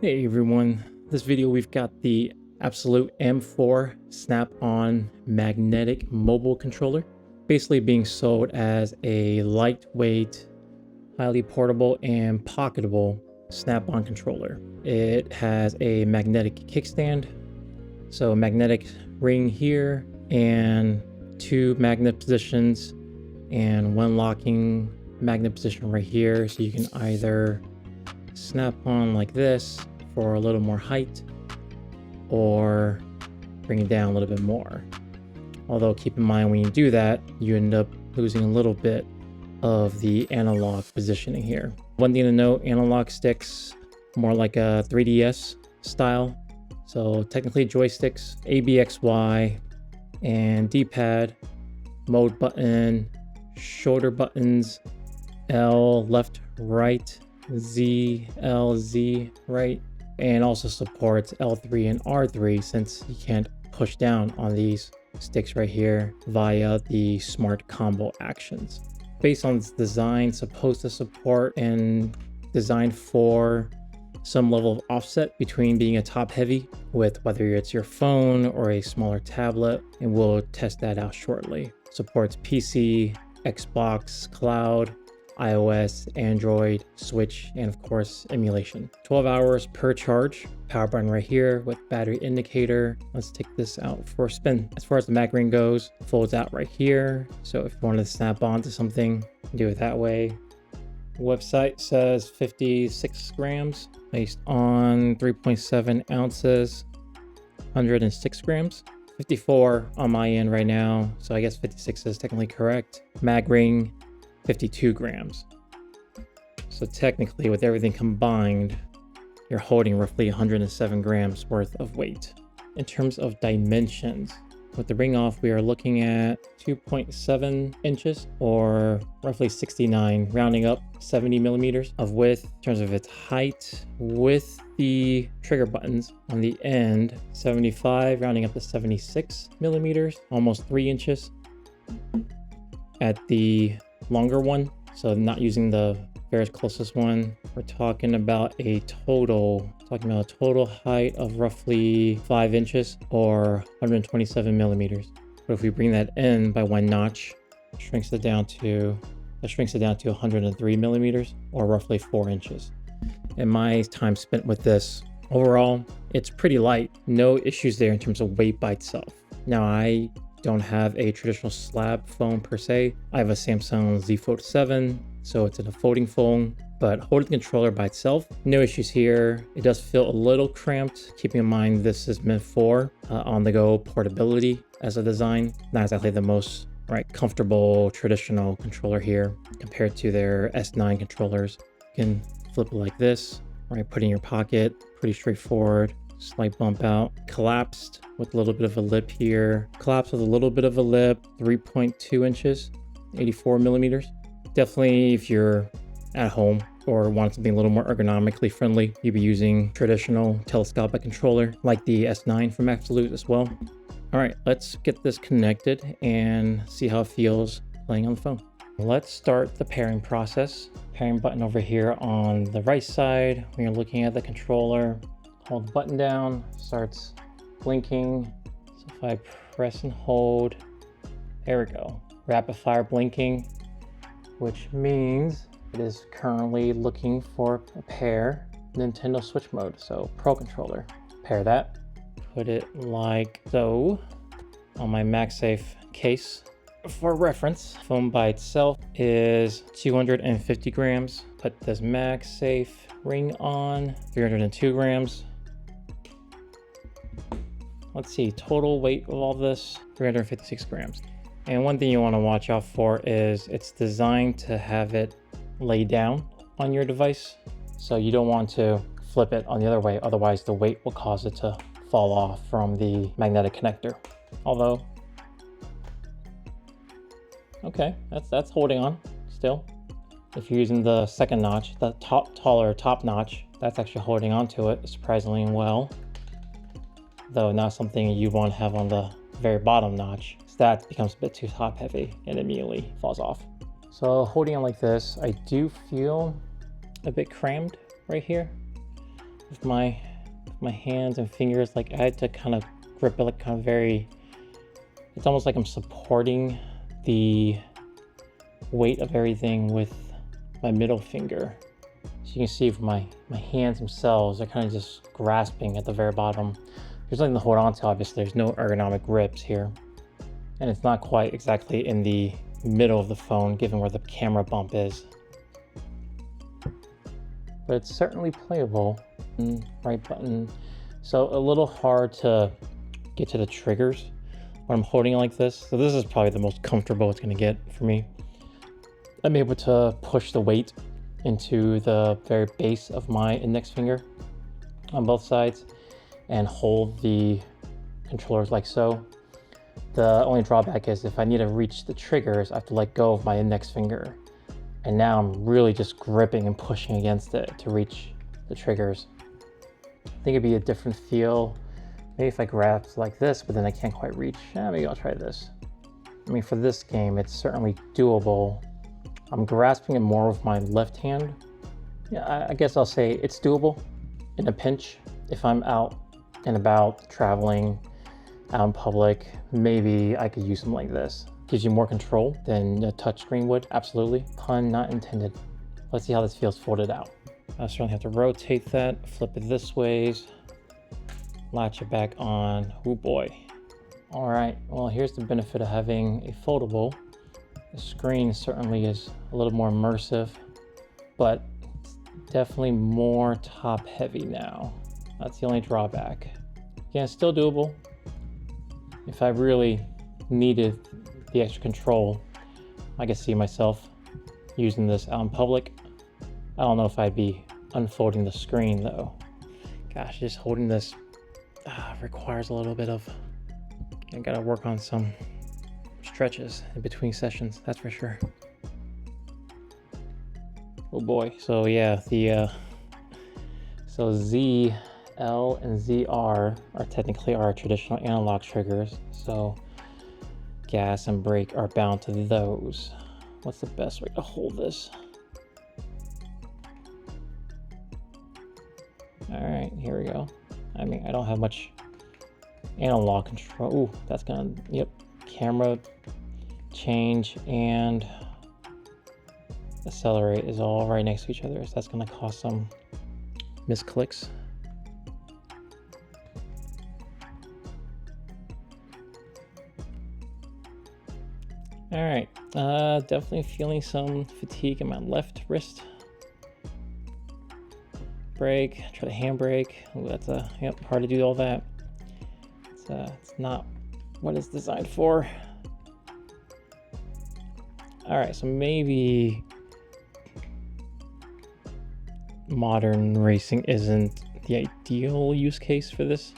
Hey everyone, this video we've got the Abxylute M4 snap-on magnetic mobile controller, basically being sold as a lightweight, highly portable and pocketable snap-on controller. It has a magnetic kickstand, so a magnetic ring here and two magnet positions and one locking magnet position right here, so you can either snap on like this for a little more height or bring it down a little bit more. Although keep in mind when you do that, you end up losing a little bit of the analog positioning here. One thing to note, analog sticks more like a 3DS style. So technically joysticks, ABXY and D-pad, mode button, shoulder buttons, L left, right, Z, L, Z, right, and also supports L3 and R3 since you can't push down on these sticks right here via the smart combo actions. Based on its design, supposed to support and designed for some level of offset between being a top heavy with whether it's your phone or a smaller tablet, and we'll test that out shortly. Supports PC, Xbox, cloud, iOS, Android, Switch, and of course emulation. 12 hours per charge, power button right here with battery indicator. Let's take this out for a spin. As far as the mag ring goes, folds out right here, so if you wanted to snap onto something, do it that way. Website says 56 grams based on 3.7 ounces, 106 grams. 54 on my end right now, so I guess 56 is technically correct. Mag ring 52 grams. So technically with everything combined, you're holding roughly 107 grams worth of weight. In terms of dimensions, with the ring off, we are looking at 2.7 inches or roughly 69, rounding up 70 millimeters of width. In terms of its height, with the trigger buttons on the end, 75, rounding up to 76 millimeters, almost 3 inches. At the longer one, so not using the very closest one, we're talking about a total height of roughly 5 inches or 127 millimeters. But if we bring that in by one notch, that shrinks it down to 103 millimeters or roughly 4 inches. And my time spent with this, overall, it's pretty light. No issues there in terms of weight by itself. Now, I don't have a traditional slab phone per se. I have a Samsung Z Fold 7, so it's in a folding phone, but holding the controller by itself, no issues here. It does feel a little cramped, keeping in mind this is meant for on-the-go portability as a design. Not exactly the most comfortable traditional controller here compared to their S9 controllers. You can flip it like this, put it in your pocket, pretty straightforward. Slight bump out, collapsed with a little bit of a lip here, collapsed with a little bit of a lip, 3.2 inches, 84 millimeters. Definitely if you're at home or want something a little more ergonomically friendly, you'd be using traditional telescopic controller like the S9 from Abxylute as well. All right, let's get this connected and see how it feels playing on the phone. Let's start the pairing process. Pairing button over here on the right side. When you're looking at the controller, hold the button down, starts blinking. So if I press and hold, there we go. Rapid fire blinking, which means it is currently looking for a pair Nintendo Switch mode. So Pro Controller, pair that. Put it like so on my MagSafe case. For reference, phone by itself is 250 grams. Put this MagSafe ring on, 302 grams. Let's see, total weight of all this, 356 grams. And one thing you want to watch out for is it's designed to have it lay down on your device. So you don't want to flip it on the other way, otherwise the weight will cause it to fall off from the magnetic connector. Although, okay, that's holding on still. If you're using the second notch, the taller top notch, that's actually holding on to it surprisingly well. Though not something you want to have on the very bottom notch. So that becomes a bit too top heavy and immediately falls off. So holding it like this, I do feel a bit crammed right here. with my hands and fingers. Like I had to kind of grip it like kind of very, it's almost like I'm supporting the weight of everything with my middle finger. So you can see from my hands themselves, they're kind of just grasping at the very bottom. There's nothing to hold on to, obviously. There's no ergonomic grips here. And it's not quite exactly in the middle of the phone, given where the camera bump is. But it's certainly playable. Right button. So a little hard to get to the triggers when I'm holding it like this. So this is probably the most comfortable it's gonna get for me. I'm able to push the weight into the very base of my index finger on both sides and hold the controllers like so. The only drawback is if I need to reach the triggers, I have to let go of my index finger. And now I'm really just gripping and pushing against it to reach the triggers. I think it'd be a different feel. Maybe if I grabbed like this, but then I can't quite reach. Maybe I'll try this. I mean, for this game, it's certainly doable. I'm grasping it more with my left hand. Yeah, I guess I'll say it's doable in a pinch. If I'm out and about traveling, out in public, maybe I could use something like this. Gives you more control than a touchscreen would, absolutely. Pun not intended. Let's see how this feels folded out. I certainly have to rotate that, flip it this way, latch it back on. Oh boy. All right, well, here's the benefit of having a foldable. The screen certainly is a little more immersive, but it's definitely more top heavy now. That's the only drawback. Again, it's still doable. If I really needed the extra control, I could see myself using this out in public. I don't know if I'd be unfolding the screen though. Gosh, just holding this requires a little bit of, I gotta work on some stretches in between sessions, that's for sure. Oh boy, so yeah, so Z, L, and ZR are technically our traditional analog triggers, so gas and brake are bound to those. What's the best way to hold this? All right, here we go. I mean, I don't have much analog control. Ooh, that's gonna, yep, camera change and accelerate is all right next to each other, so that's gonna cause some misclicks. All right, definitely feeling some fatigue in my left wrist. Brake, try to handbrake. Ooh, that's yep, hard to do all that. It's not what it's designed for. All right, so maybe modern racing isn't the ideal use case for this.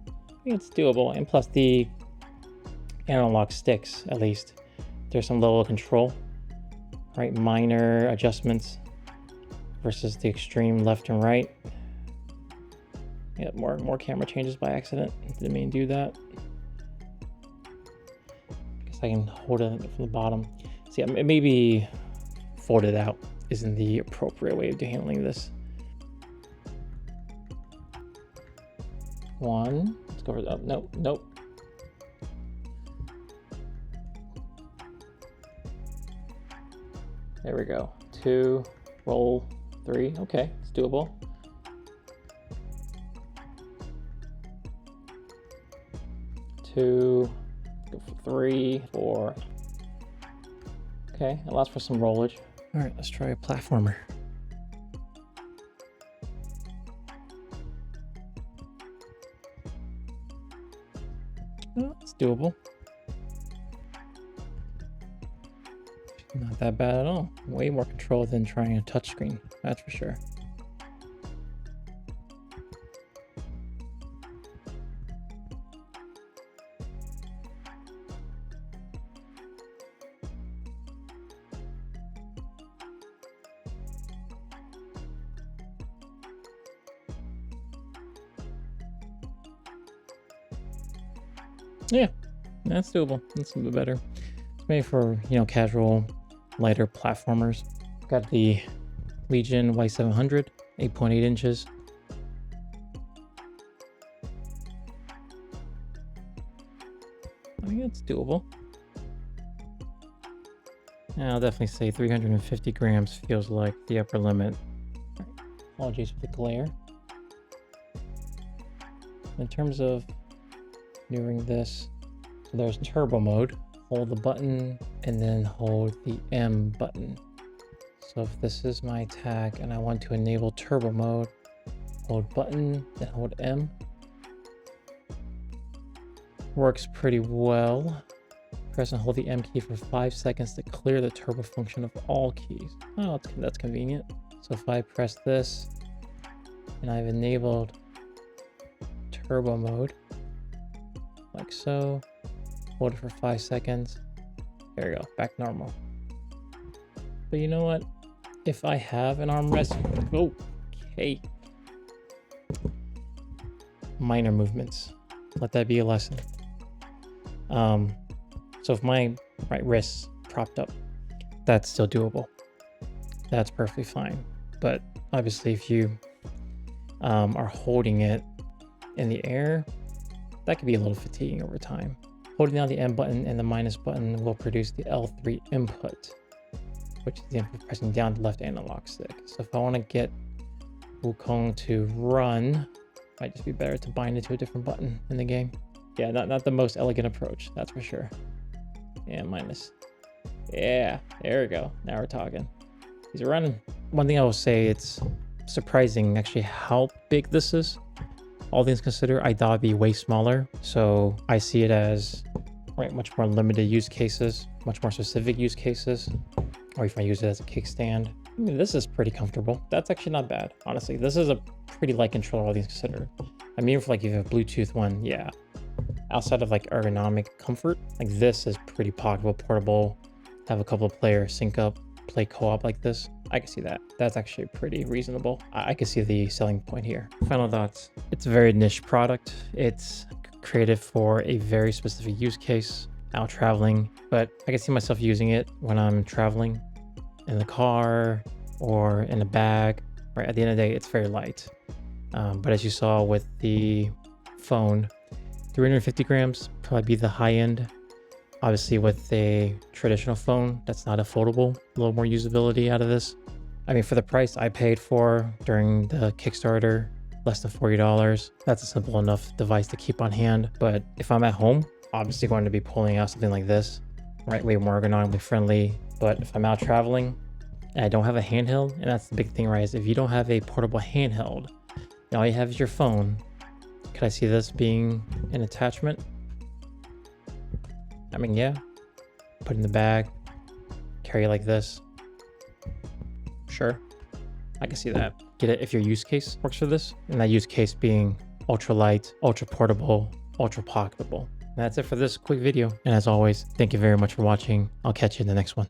I think it's doable, and plus the analog sticks, at least there's some level of control, right? Minor adjustments versus the extreme left and right. Yeah, more camera changes by accident. Didn't mean to do that. Guess I can hold it from the bottom. See, maybe folded out isn't the appropriate way of handling this. One, let's go for the, nope, nope. There we go. 2, roll 3. Okay, it's doable. 2, go for 3, 4. Okay, it allows for some rollage. All right, let's try a platformer. Oh, it's doable. Not that bad at all. Way more control than trying a touchscreen, that's for sure. Yeah, that's doable. That's a little bit better. It's made for, you know, casual, lighter platformers. Got the Legion Y700, 8.8 inches. I think it's doable. I'll definitely say 350 grams feels like the upper limit. Apologies for the glare. In terms of maneuvering this, so there's turbo mode. Hold the button and then hold the M button. So if this is my attack and I want to enable turbo mode, hold button, then hold M. Works pretty well. Press and hold the M key for 5 seconds to clear the turbo function of all keys. Oh, that's convenient. So if I press this and I've enabled turbo mode, like so, hold it for 5 seconds. There you go, back normal. But you know what? If I have an armrest, okay. Minor movements. Let that be a lesson. So if my right wrist's propped up, that's still doable. That's perfectly fine. But obviously if you are holding it in the air, that could be a little fatiguing over time. Holding down the M button and the minus button will produce the L3 input, which is the input pressing down the left analog stick. So if I want to get Wukong to run, it might just be better to bind it to a different button in the game. Yeah, not the most elegant approach, that's for sure. And minus. Yeah, there we go. Now we're talking. He's running. One thing I will say, it's surprising actually how big this is. All things considered, I thought it'd be way smaller. So I see it as much more limited use cases, much more specific use cases, or if I use it as a kickstand. I mean, this is pretty comfortable. That's actually not bad, honestly. This is a pretty light controller, all things considered. I mean, for like if you have a Bluetooth one, yeah. Outside of like ergonomic comfort, like this is pretty pocketable, portable. Have a couple of players sync up, play co-op like this. I can see that. That's actually pretty reasonable. I can see the selling point here. Final thoughts. It's a very niche product. It's created for a very specific use case, out traveling, but I can see myself using it when I'm traveling in the car or in a bag. Right, at the end of the day, it's very light. But as you saw with the phone, 350 grams, probably be the high end. Obviously with a traditional phone that's not a foldable, a little more usability out of this. I mean, for the price I paid for during the Kickstarter, less than $40, that's a simple enough device to keep on hand. But if I'm at home, obviously going to be pulling out something like this, right? Way more ergonomically friendly. But if I'm out traveling and I don't have a handheld, and that's the big thing, right? Is if you don't have a portable handheld, and all you have is your phone, could I see this being an attachment? I mean, yeah, put in the bag, carry like this. Sure, I can see that. Get it if your use case works for this, and that use case being ultra light, ultra portable, ultra pocketable. And that's it for this quick video. And as always, thank you very much for watching. I'll catch you in the next one.